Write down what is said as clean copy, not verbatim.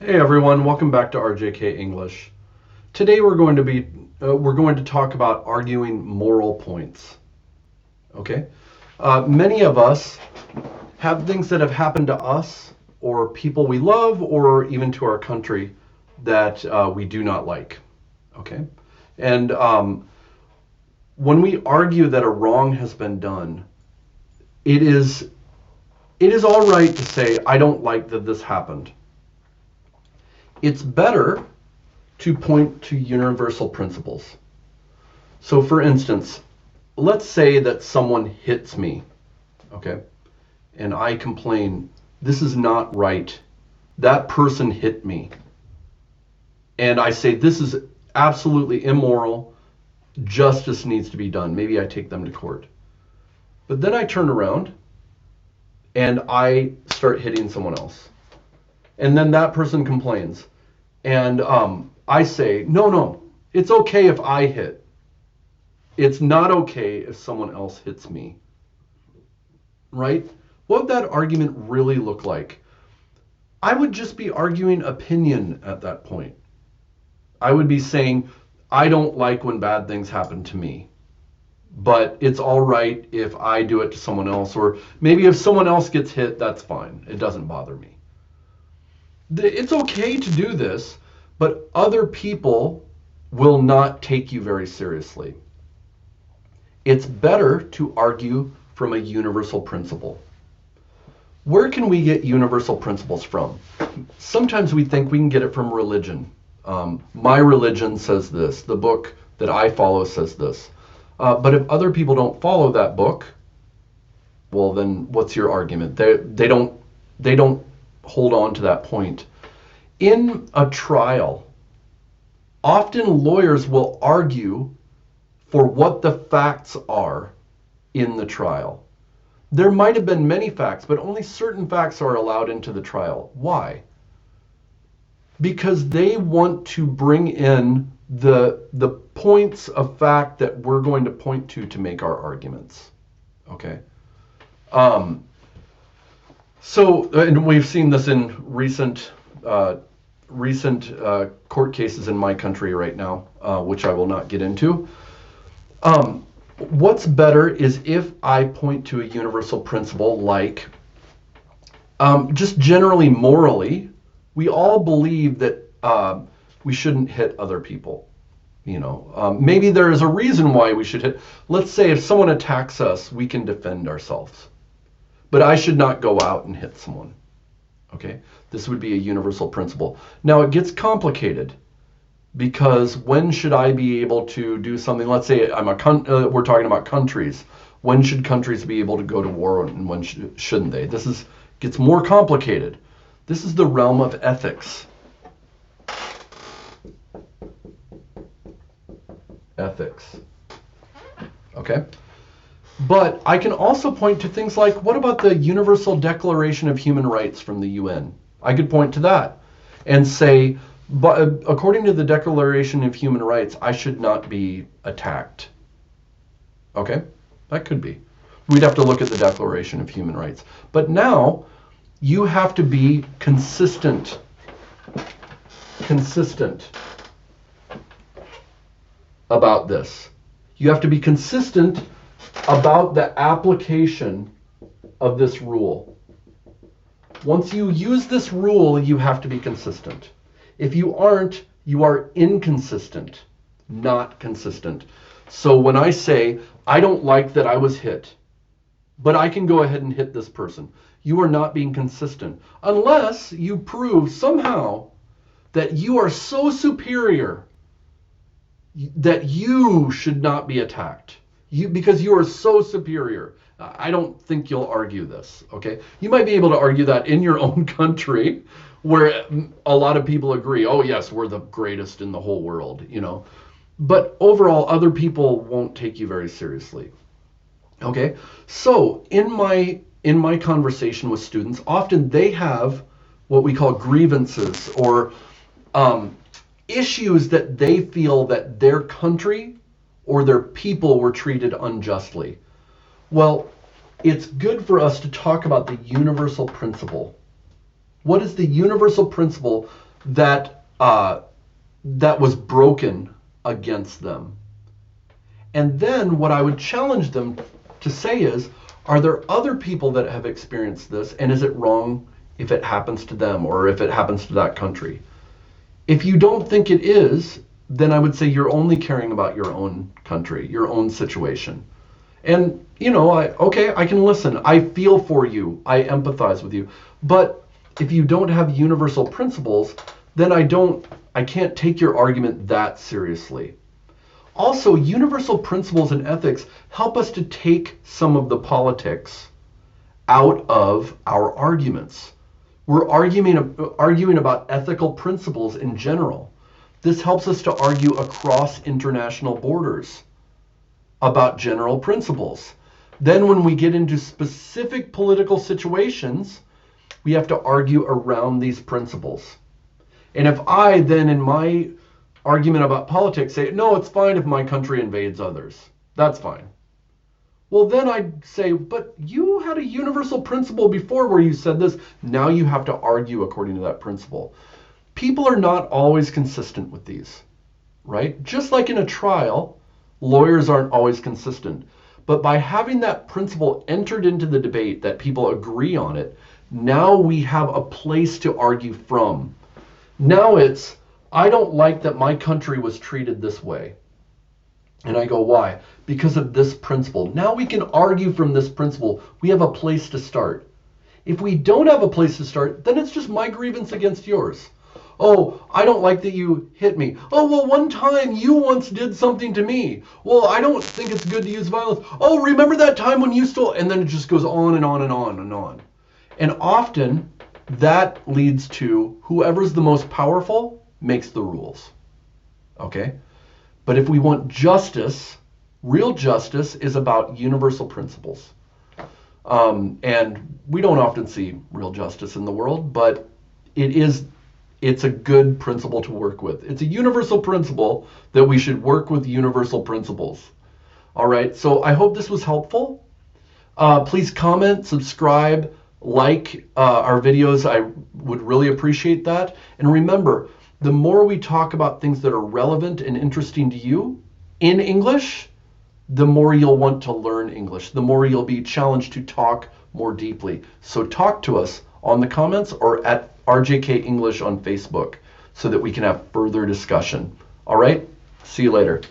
Hey everyone, welcome back to RJK English. Today we're going to talk about arguing moral points. Okay, many of us have things that have happened to us, or people we love, or even to our country that we do not like. Okay, and when we argue that a wrong has been done, it is all right to say I don't like that this happened. It's better to point to universal principles. So for instance, let's say that someone hits me, okay? And I complain, this is not right. That person hit me. And I say, this is absolutely immoral. Justice needs to be done. Maybe I take them to court. But then I turn around and I start hitting someone else. And then that person complains. And I say, no, it's okay if I hit. It's not okay if someone else hits me. Right? What would that argument really look like? I would just be arguing opinion at that point. I would be saying, I don't like when bad things happen to me. But it's all right if I do it to someone else. Or maybe if someone else gets hit, that's fine. It doesn't bother me. It's okay to do this, but other people will not take you very seriously. It's better to argue from a universal principle. Where can we get universal principles from? Sometimes we think we can get it from religion. My religion says this. The book that I follow says this. But if other people don't follow that book, well, then what's your argument? They don't hold on to that point. In a trial, often lawyers will argue for what the facts are in the trial. There might have been many facts, but only certain facts are allowed into the trial. Why? Because they want to bring in the points of fact that we're going to point to make our arguments. Okay? And we've seen this in recent court cases in my country right now, which I will not get into. What's better is if I point to a universal principle like, just generally morally, we all believe that we shouldn't hit other people. Maybe there is a reason why we should hit. Let's say if someone attacks us, we can defend ourselves. But I should not go out and hit someone. Okay? This would be a universal principle. Now it gets complicated because when should I be able to do something? Let's say we're talking about countries. When should countries be able to go to war and when shouldn't they? This gets more complicated. This is the realm of ethics. Ethics. Okay? But I can also point to things like, what about the Universal Declaration of Human Rights from the UN? I could point to that and say, but according to the Declaration of Human Rights, I should not be attacked. Okay? That could be. We'd have to look at the Declaration of Human Rights. But now, you have to be consistent. Consistent about this. You have to be consistent about the application of this rule. Once you use this rule, you have to be consistent. If you aren't, you are inconsistent, not consistent. So when I say, I don't like that I was hit, but I can go ahead and hit this person, you are not being consistent unless you prove somehow that you are so superior that you should not be attacked. Because you are so superior. I don't think you'll argue this, okay? You might be able to argue that in your own country where a lot of people agree, oh yes, we're the greatest in the whole world, But overall, other people won't take you very seriously, okay? So in my conversation with students, often they have what we call grievances or issues that they feel that their country or their people were treated unjustly. Well, it's good for us to talk about the universal principle. What is the universal principle that that was broken against them. And then what I would challenge them to say is, are there other people that have experienced this, and is it wrong if it happens to them or if it happens to that country? If you don't think it is, then I would say you're only caring about your own country, your own situation. And, I can listen. I feel for you. I empathize with you. But if you don't have universal principles, then I can't take your argument that seriously. Also, universal principles and ethics help us to take some of the politics out of our arguments. We're arguing about ethical principles in general. This helps us to argue across international borders about general principles. Then when we get into specific political situations, we have to argue around these principles. And if I then in my argument about politics say, no, it's fine if my country invades others, that's fine. Well, then I'd say, but you had a universal principle before where you said this. Now you have to argue according to that principle. People are not always consistent with these, right? Just like in a trial, lawyers aren't always consistent. But by having that principle entered into the debate, that people agree on it, now we have a place to argue from. Now it's, I don't like that my country was treated this way. And I go, why? Because of this principle. Now we can argue from this principle. We have a place to start. If we don't have a place to start, then it's just my grievance against yours. Oh, I don't like that you hit me. Oh, well, one time you once did something to me. Well, I don't think it's good to use violence. Oh, remember that time when you stole? And then it just goes on and on and on and on. And often that leads to whoever's the most powerful makes the rules. Okay? But if we want justice, real justice is about universal principles. And we don't often see real justice in the world, but it's a good principle to work with. It's a universal principle that we should work with universal principles. All right, so I hope this was helpful. Please comment, subscribe, like our videos. I would really appreciate that. And remember, the more we talk about things that are relevant and interesting to you in English, the more you'll want to learn English, the more you'll be challenged to talk more deeply. So talk to us on the comments or at RJK English on Facebook so that we can have further discussion. All right, see you later.